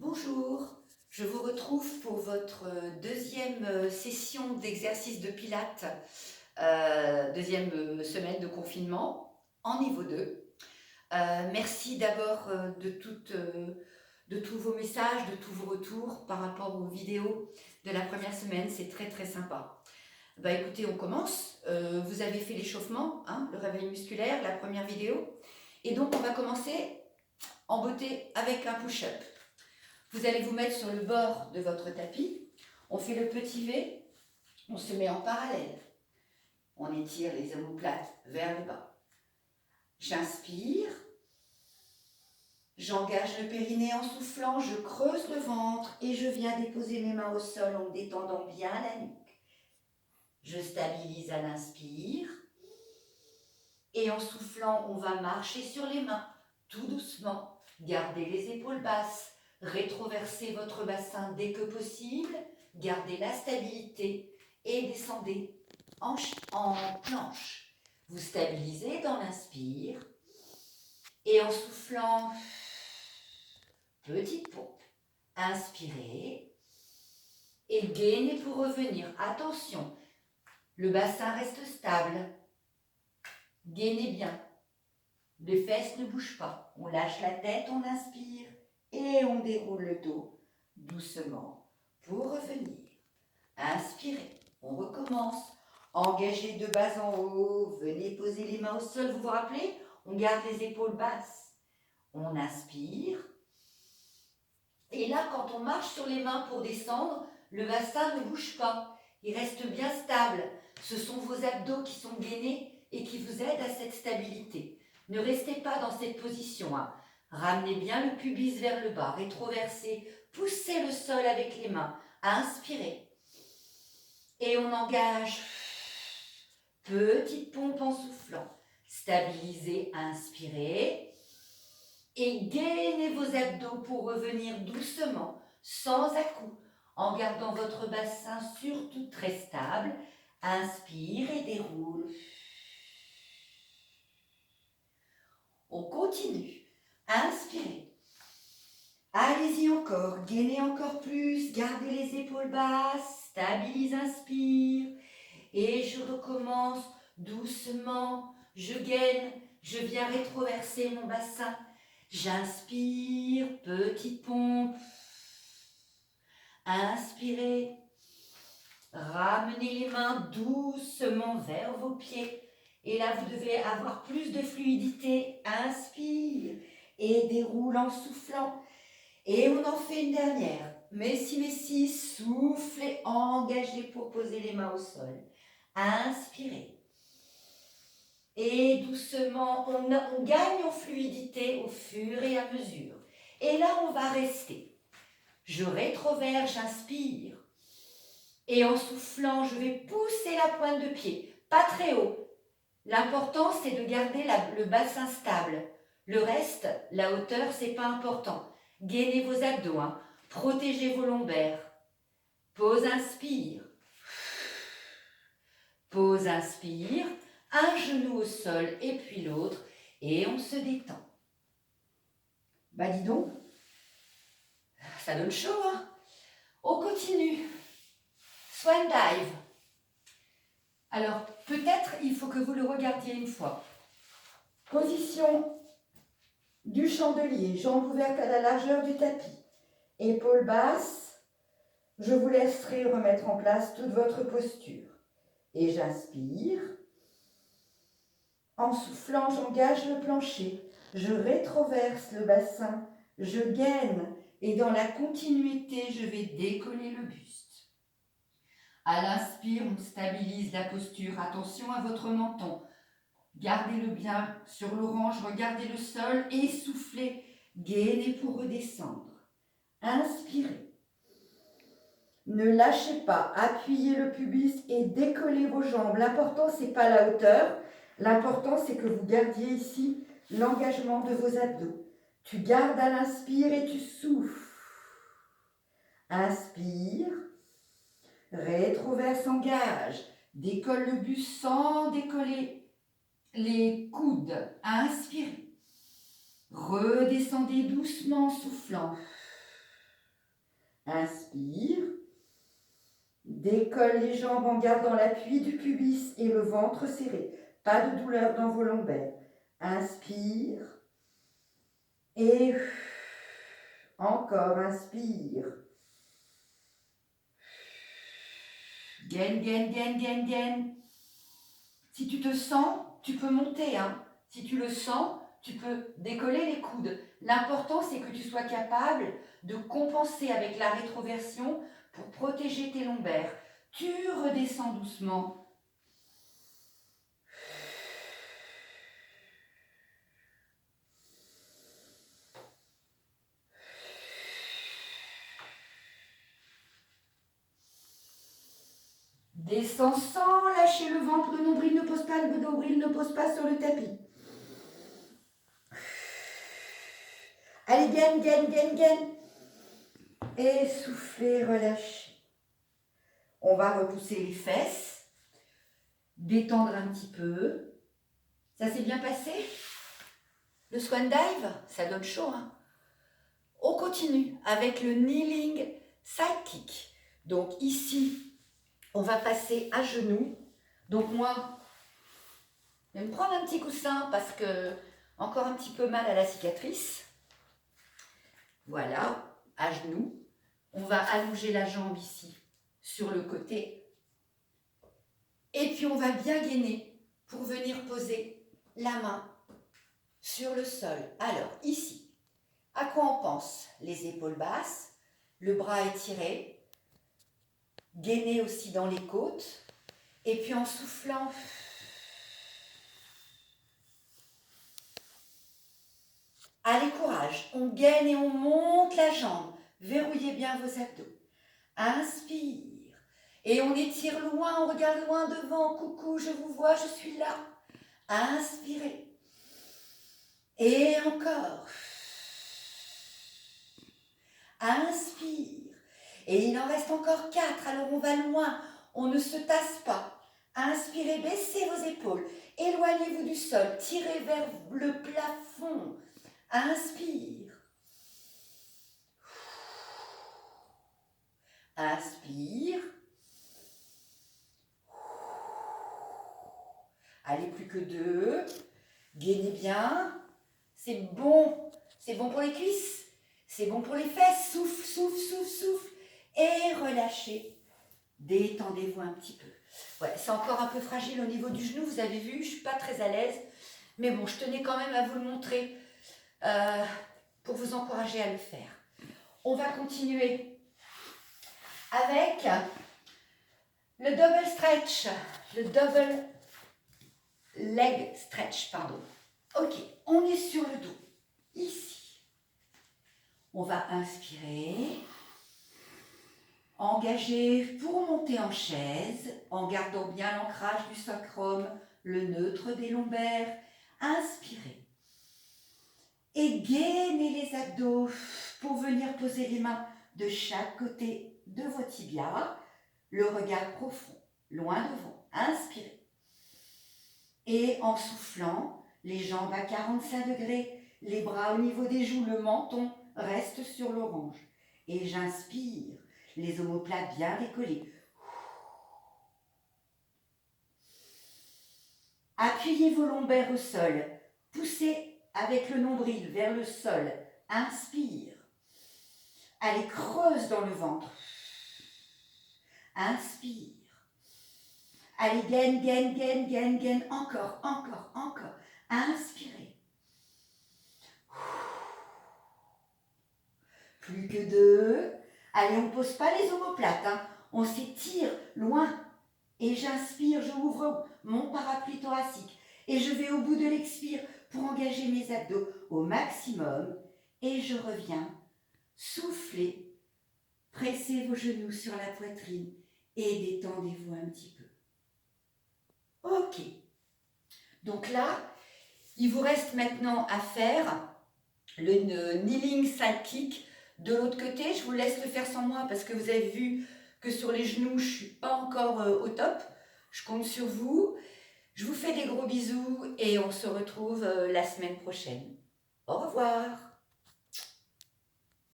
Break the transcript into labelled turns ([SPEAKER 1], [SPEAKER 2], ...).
[SPEAKER 1] Bonjour, je vous retrouve pour votre deuxième session d'exercice de Pilates, deuxième semaine de confinement en niveau 2. Merci d'abord de tous vos messages, de tous vos retours par rapport aux vidéos de la première semaine, c'est très très sympa. Écoutez, on commence. Vous avez fait l'échauffement, hein, le réveil musculaire, la première vidéo. Et donc on va commencer en beauté avec un push-up. Vous allez vous mettre sur le bord de votre tapis. On fait le petit V, on se met en parallèle. On étire les omoplates vers le bas. J'inspire. J'engage le périnée en soufflant, je creuse le ventre et je viens déposer mes mains au sol en détendant bien la nuque. Je stabilise à l'inspire. Et en soufflant, on va marcher sur les mains, tout doucement. Gardez les épaules basses. Rétroversez votre bassin dès que possible, gardez la stabilité et descendez en planche. Vous stabilisez dans l'inspire et en soufflant, petite pompe. Inspirez et gainez pour revenir. Attention, le bassin reste stable. Gainez bien. Les fesses ne bougent pas. On lâche la tête, on inspire. Et on déroule le dos doucement pour revenir. Inspirez, on recommence. Engagez de bas en haut, venez poser les mains au sol. Vous vous rappelez? On garde les épaules basses. On inspire. Et là, quand on marche sur les mains pour descendre, le bassin ne bouge pas. Il reste bien stable. Ce sont vos abdos qui sont gainés et qui vous aident à cette stabilité. Ne restez pas dans cette position, hein. Ramenez bien le pubis vers le bas, rétroversez, poussez le sol avec les mains, inspirez. Et on engage, petite pompe en soufflant, stabilisez, inspirez. Et gainez vos abdos pour revenir doucement, sans à-coups, en gardant votre bassin surtout très stable. Inspire et déroule. On continue. Inspirez. Allez-y encore, gainez encore plus, gardez les épaules basses, stabilise, inspire. Et je recommence doucement, je gaine, je viens rétroverser mon bassin. J'inspire, petite pompe. Inspirez. Ramenez les mains doucement vers vos pieds. Et là, vous devez avoir plus de fluidité. Inspire et déroule en soufflant. Et on en fait une dernière. Messi, soufflez, engagez pour poser les mains au sol. Inspirez. Et doucement, on gagne en fluidité au fur et à mesure. Et là, on va rester. Je rétroverse, j'inspire. Et en soufflant, je vais pousser la pointe de pied. Pas très haut. L'important, c'est de garder le bassin stable. Le reste, la hauteur, c'est pas important. Gainez vos abdos, hein. Protégez vos lombaires. Pause, inspire. Pause, inspire. Un genou au sol et puis l'autre. Et on se détend. Dis donc, ça donne chaud, hein. On continue. Swan dive. Alors, peut-être il faut que vous le regardiez une fois. Position du chandelier, jambes ouvertes à la largeur du tapis. Épaules basses. Je vous laisserai remettre en place toute votre posture. Et j'inspire. En soufflant, j'engage le plancher. Je rétroverse le bassin. Je gaine. Et dans la continuité, je vais décoller le buste. À l'inspire, on stabilise la posture. Attention à votre menton. Gardez-le bien sur l'orange, regardez le sol et soufflez. Gainez pour redescendre. Inspirez. Ne lâchez pas, appuyez le pubis et décollez vos jambes. L'important, ce n'est pas la hauteur. L'important, c'est que vous gardiez ici l'engagement de vos abdos. Tu gardes à l'inspire et tu souffles. Inspire. Rétroverse, engage. Décolle le buste sans décoller les coudes. Inspirez. Redescendez doucement en soufflant. Inspire. Décolle les jambes en gardant l'appui du pubis et le ventre serré. Pas de douleur dans vos lombaires. Inspire. Et encore, inspire. Gaine, gaine, gaine, gaine, gaine. Si tu te sens, tu peux monter. Si tu le sens, tu peux décoller les coudes. L'important, c'est que tu sois capable de compenser avec la rétroversion pour protéger tes lombaires. Tu redescends doucement. Descends sans lâcher le ventre, le nombril ne pose pas, le nombril ne pose pas sur le tapis. Allez, gaine, gaine, gaine, gaine. Et soufflez, relâchez. On va repousser les fesses, détendre un petit peu. Ça s'est bien passé? Le swan dive, ça donne chaud. On continue avec le kneeling side kick. Donc ici, on va passer à genoux. Donc moi, je vais me prendre un petit coussin parce que encore un petit peu mal à la cicatrice. Voilà, à genoux. On va allonger la jambe ici sur le côté. Et puis on va bien gainer pour venir poser la main sur le sol. Alors ici, à quoi on pense? Les épaules basses, le bras étiré, gainer aussi dans les côtes. Et puis en soufflant, allez, courage, on gaine et on monte la jambe. Verrouillez bien vos abdos. Inspire. Et on étire loin, on regarde loin devant. Coucou, je vous vois, je suis là. Inspirez. Et encore. Inspire. Et il en reste encore 4, alors on va loin. On ne se tasse pas. Inspirez, baissez vos épaules. Éloignez-vous du sol. Tirez vers le plafond. Inspire. Inspire. Allez, plus que 2. Gainez bien. C'est bon. C'est bon pour les cuisses. C'est bon pour les fesses. Souffle, souffle, souffle, souffle. Et relâchez. Détendez-vous un petit peu. Ouais, c'est encore un peu fragile au niveau du genou. Vous avez vu, je ne suis pas très à l'aise. Mais bon, je tenais quand même à vous le montrer pour vous encourager à le faire. On va continuer avec le double stretch. Le double leg stretch, pardon. Ok, on est sur le dos, ici. On va inspirer, engager pour monter en chaise, en gardant bien l'ancrage du sacrum, le neutre des lombaires. Inspirez. Et gainez les abdos pour venir poser les mains de chaque côté de vos tibias. Le regard profond, loin devant. Inspirez. Et en soufflant, les jambes à 45 degrés, les bras au niveau des joues, le menton reste sur l'orange. Et j'inspire, les omoplates bien décollées. Appuyez vos lombaires au sol. Poussez avec le nombril vers le sol. Inspire. Allez, creuse dans le ventre. Inspire. Allez, gaine, gaine, gaine, gaine, gaine. Encore, encore, encore. Inspirez. Plus que 2. Allez, on ne pose pas les omoplates. On s'étire loin. Et j'inspire, je ouvre mon parapluie thoracique. Et je vais au bout de l'expire pour engager mes abdos au maximum. Et je reviens. Soufflez. Pressez vos genoux sur la poitrine. Et détendez-vous un petit peu. Ok. Donc là, il vous reste maintenant à faire le kneeling side kick de l'autre côté. Je vous laisse le faire sans moi parce que vous avez vu que sur les genoux, je ne suis pas encore au top. Je compte sur vous. Je vous fais des gros bisous et on se retrouve la semaine prochaine. Au revoir.